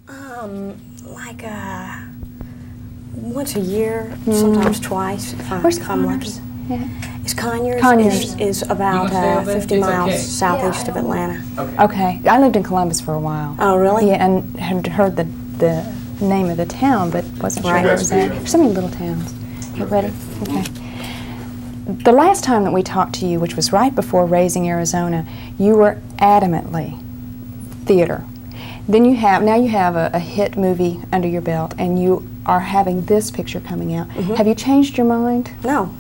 Like once a year, sometimes twice. Where's I'm lucky. Conyers? Yeah. It's Conyers. Conyers. Is about 50 miles southeast of Atlanta. Okay. I lived in Columbus for a while. Oh, really? Yeah, and had heard the name of the town, but wasn't sure where it was at. There's so many little towns. You ready? Okay. The last time that we talked to you, which was right before Raising Arizona, you were adamantly theater. Then now you have a hit movie under your belt, and you are having this picture coming out. Have you changed your mind? No,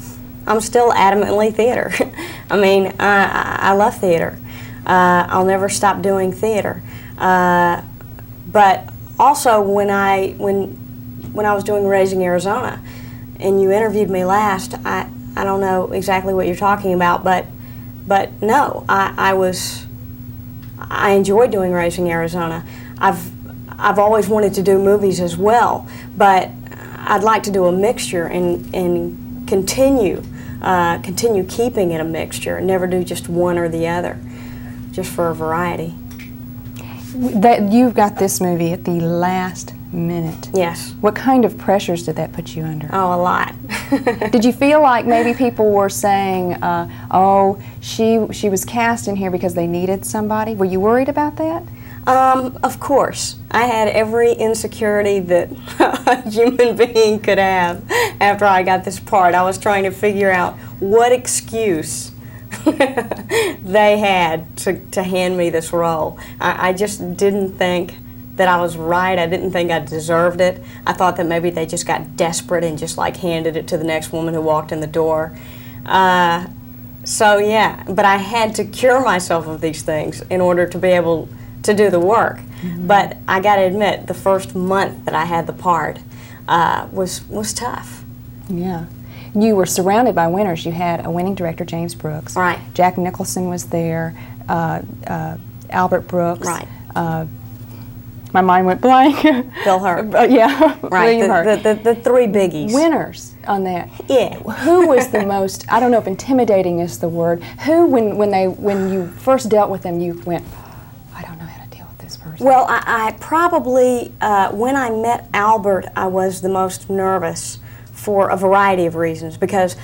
I'm still adamantly theater. I mean, I love theater. I'll never stop doing theater. But also, when I was doing Raising Arizona, and you interviewed me last, I don't know exactly what you're talking about, but no, I enjoyed doing Raising Arizona. I've always wanted to do movies as well, but I'd like to do a mixture and continue keeping it a mixture, and never do just one or the other, just for a variety. That you've got this movie at the last minute. Yes. What kind of pressures did that put you under? Oh, a lot. Did you feel like maybe people were saying, oh, she was cast in here because they needed somebody? Were you worried about that? Of course. I had every insecurity that a human being could have after I got this part. I was trying to figure out what excuse they had to hand me this role. I just didn't think that I was right. I didn't think I deserved it. I thought that maybe they just got desperate and just like handed it to the next woman who walked in the door. So yeah, but I had to cure myself of these things in order to be able to do the work. But I got to admit, the first month that I had the part was tough. Yeah. You were surrounded by winners. You had a winning director, James Brooks. Right. Jack Nicholson was there. Albert Brooks. Right. My mind went blank. Bill Hurt. Yeah. Right. William Hurt. The three biggies. Winners on that. Yeah. Who was the most? I don't know if intimidating is the word. Who, when you first dealt with them, you went, I don't know how to deal with this person. Well, I probably when I met Albert, I was the most nervous for a variety of reasons, because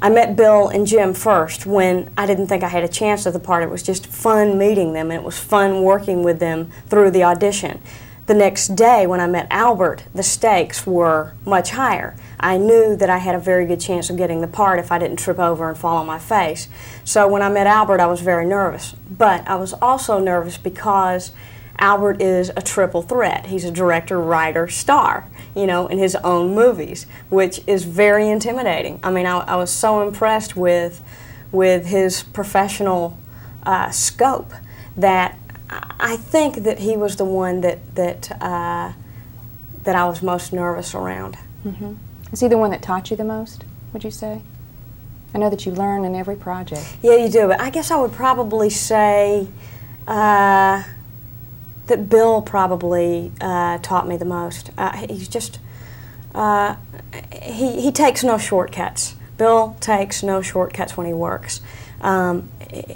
I met Bill and Jim first when I didn't think I had a chance at the part. It was just fun meeting them, and it was fun working with them through the audition. The next day when I met Albert, the stakes were much higher. I knew that I had a very good chance of getting the part if I didn't trip over and fall on my face. So when I met Albert, I was very nervous. But I was also nervous because Albert is a triple threat. He's a director, writer, star, you know, in his own movies, which is very intimidating. I mean, I was so impressed with his professional scope that I think that he was the one that I was most nervous around. Mm-hmm. Is he the one that taught you the most, would you say? I know that you learn in every project. Yeah, you do, but I guess I would probably say that Bill probably taught me the most. He's just, he takes no shortcuts. Bill takes no shortcuts when he works.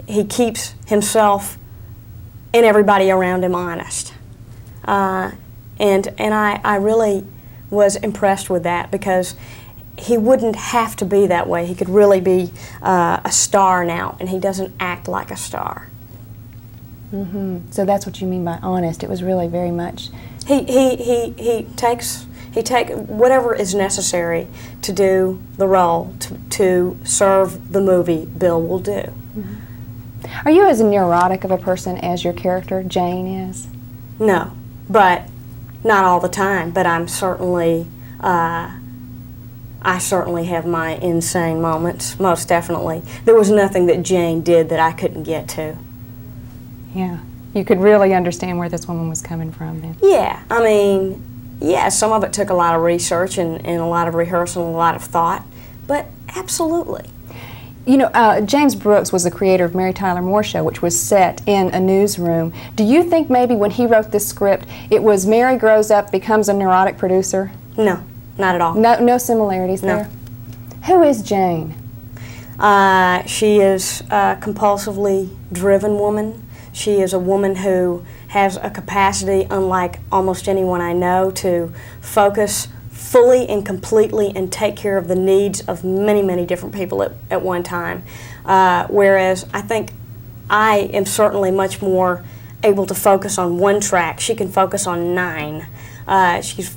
He keeps himself and everybody around him honest. And I really was impressed with that, because he wouldn't have to be that way. He could really be a star now, and he doesn't act like a star. Mm-hmm. So that's what you mean by honest. It was really very much. He takes whatever is necessary to do the role, to serve the movie. Bill will do. Mm-hmm. Are you as neurotic of a person as your character Jane is? No, but not all the time. But I'm certainly. I certainly have my insane moments. Most definitely. There was nothing that Jane did that I couldn't get to. Yeah, you could really understand where this woman was coming from then. Yeah, I mean, yeah, some of it took a lot of research and a lot of rehearsal and a lot of thought, but absolutely. You know, James Brooks was the creator of Mary Tyler Moore Show, which was set in a newsroom. Do you think maybe when he wrote this script, it was Mary grows up, becomes a neurotic producer? No, not at all. No similarities there? Who is Jane? She is a compulsively driven woman. She is a woman who has a capacity, unlike almost anyone I know, to focus fully and completely and take care of the needs of many, many different people at one time. Whereas I think I am certainly much more able to focus on one track. She can focus on 9. She's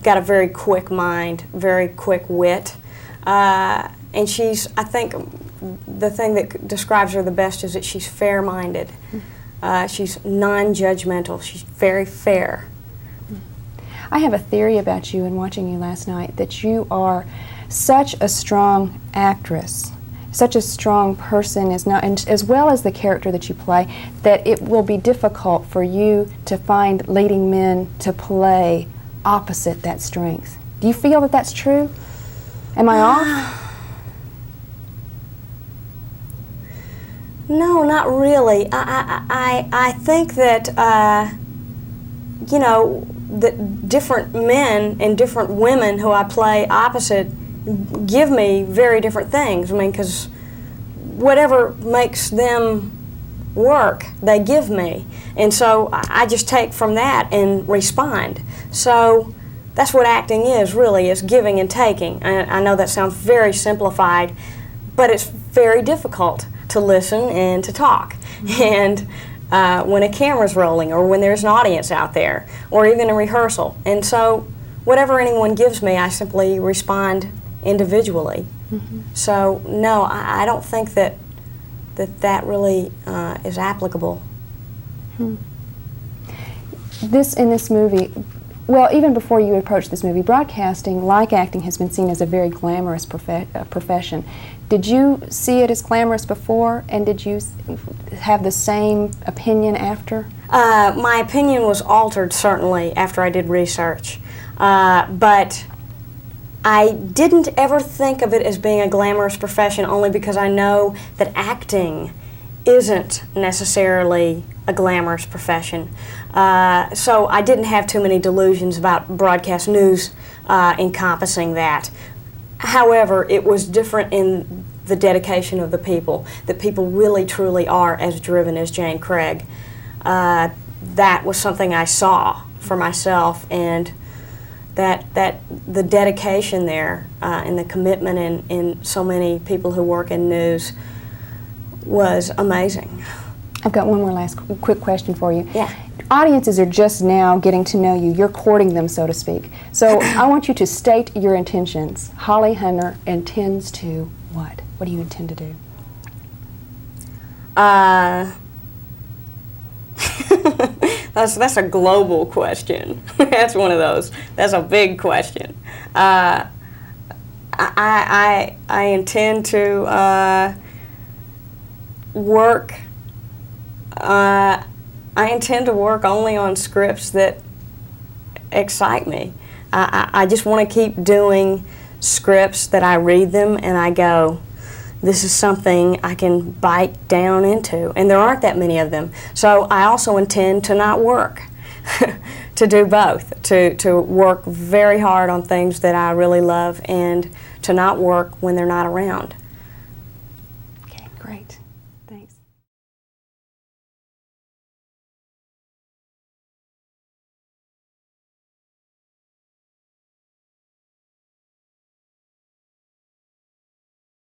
got a very quick mind, very quick wit, and she's, I think, the thing that describes her the best is that she's fair-minded. She's non-judgmental. She's very fair. I have a theory about you in watching you last night, that you are such a strong actress, such a strong person, and as well as the character that you play, that it will be difficult for you to find leading men to play opposite that strength. Do you feel that that's true? Am I off? No, not really. I think that, you know, that different men and different women who I play opposite give me very different things. I mean, because whatever makes them work, they give me. And so I just take from that and respond. So that's what acting is, really, is giving and taking. I know that sounds very simplified, but it's very difficult to listen and to talk. And when a camera's rolling, or when there's an audience out there, or even a rehearsal. And so whatever anyone gives me, I simply respond individually. So no, I don't think that really is applicable. In this movie, well, even before you approached this movie, broadcasting, like acting, has been seen as a very glamorous profession. Did you see it as glamorous before, and did you have the same opinion after? My opinion was altered, certainly, after I did research. But I didn't ever think of it as being a glamorous profession, only because I know that acting isn't necessarily a glamorous profession. So I didn't have too many delusions about broadcast news encompassing that. However, it was different in the dedication of the people, that people really truly are as driven as Jane Craig. That was something I saw for myself, and that the dedication there and the commitment in so many people who work in news was amazing. I've got one more last quick question for you. Yeah. Audiences are just now getting to know you. You're courting them, so to speak. So I want you to state your intentions. Holly Hunter intends to what? What do you intend to do? That's a global question. That's one of those. That's a big question. I intend to work. I intend to work only on scripts that excite me. I just want to keep doing scripts that I read them and I go, this is something I can bite down into. And there aren't that many of them. So I also intend to not work, to do both, to work very hard on things that I really love and to not work when they're not around. Okay, great. Thanks.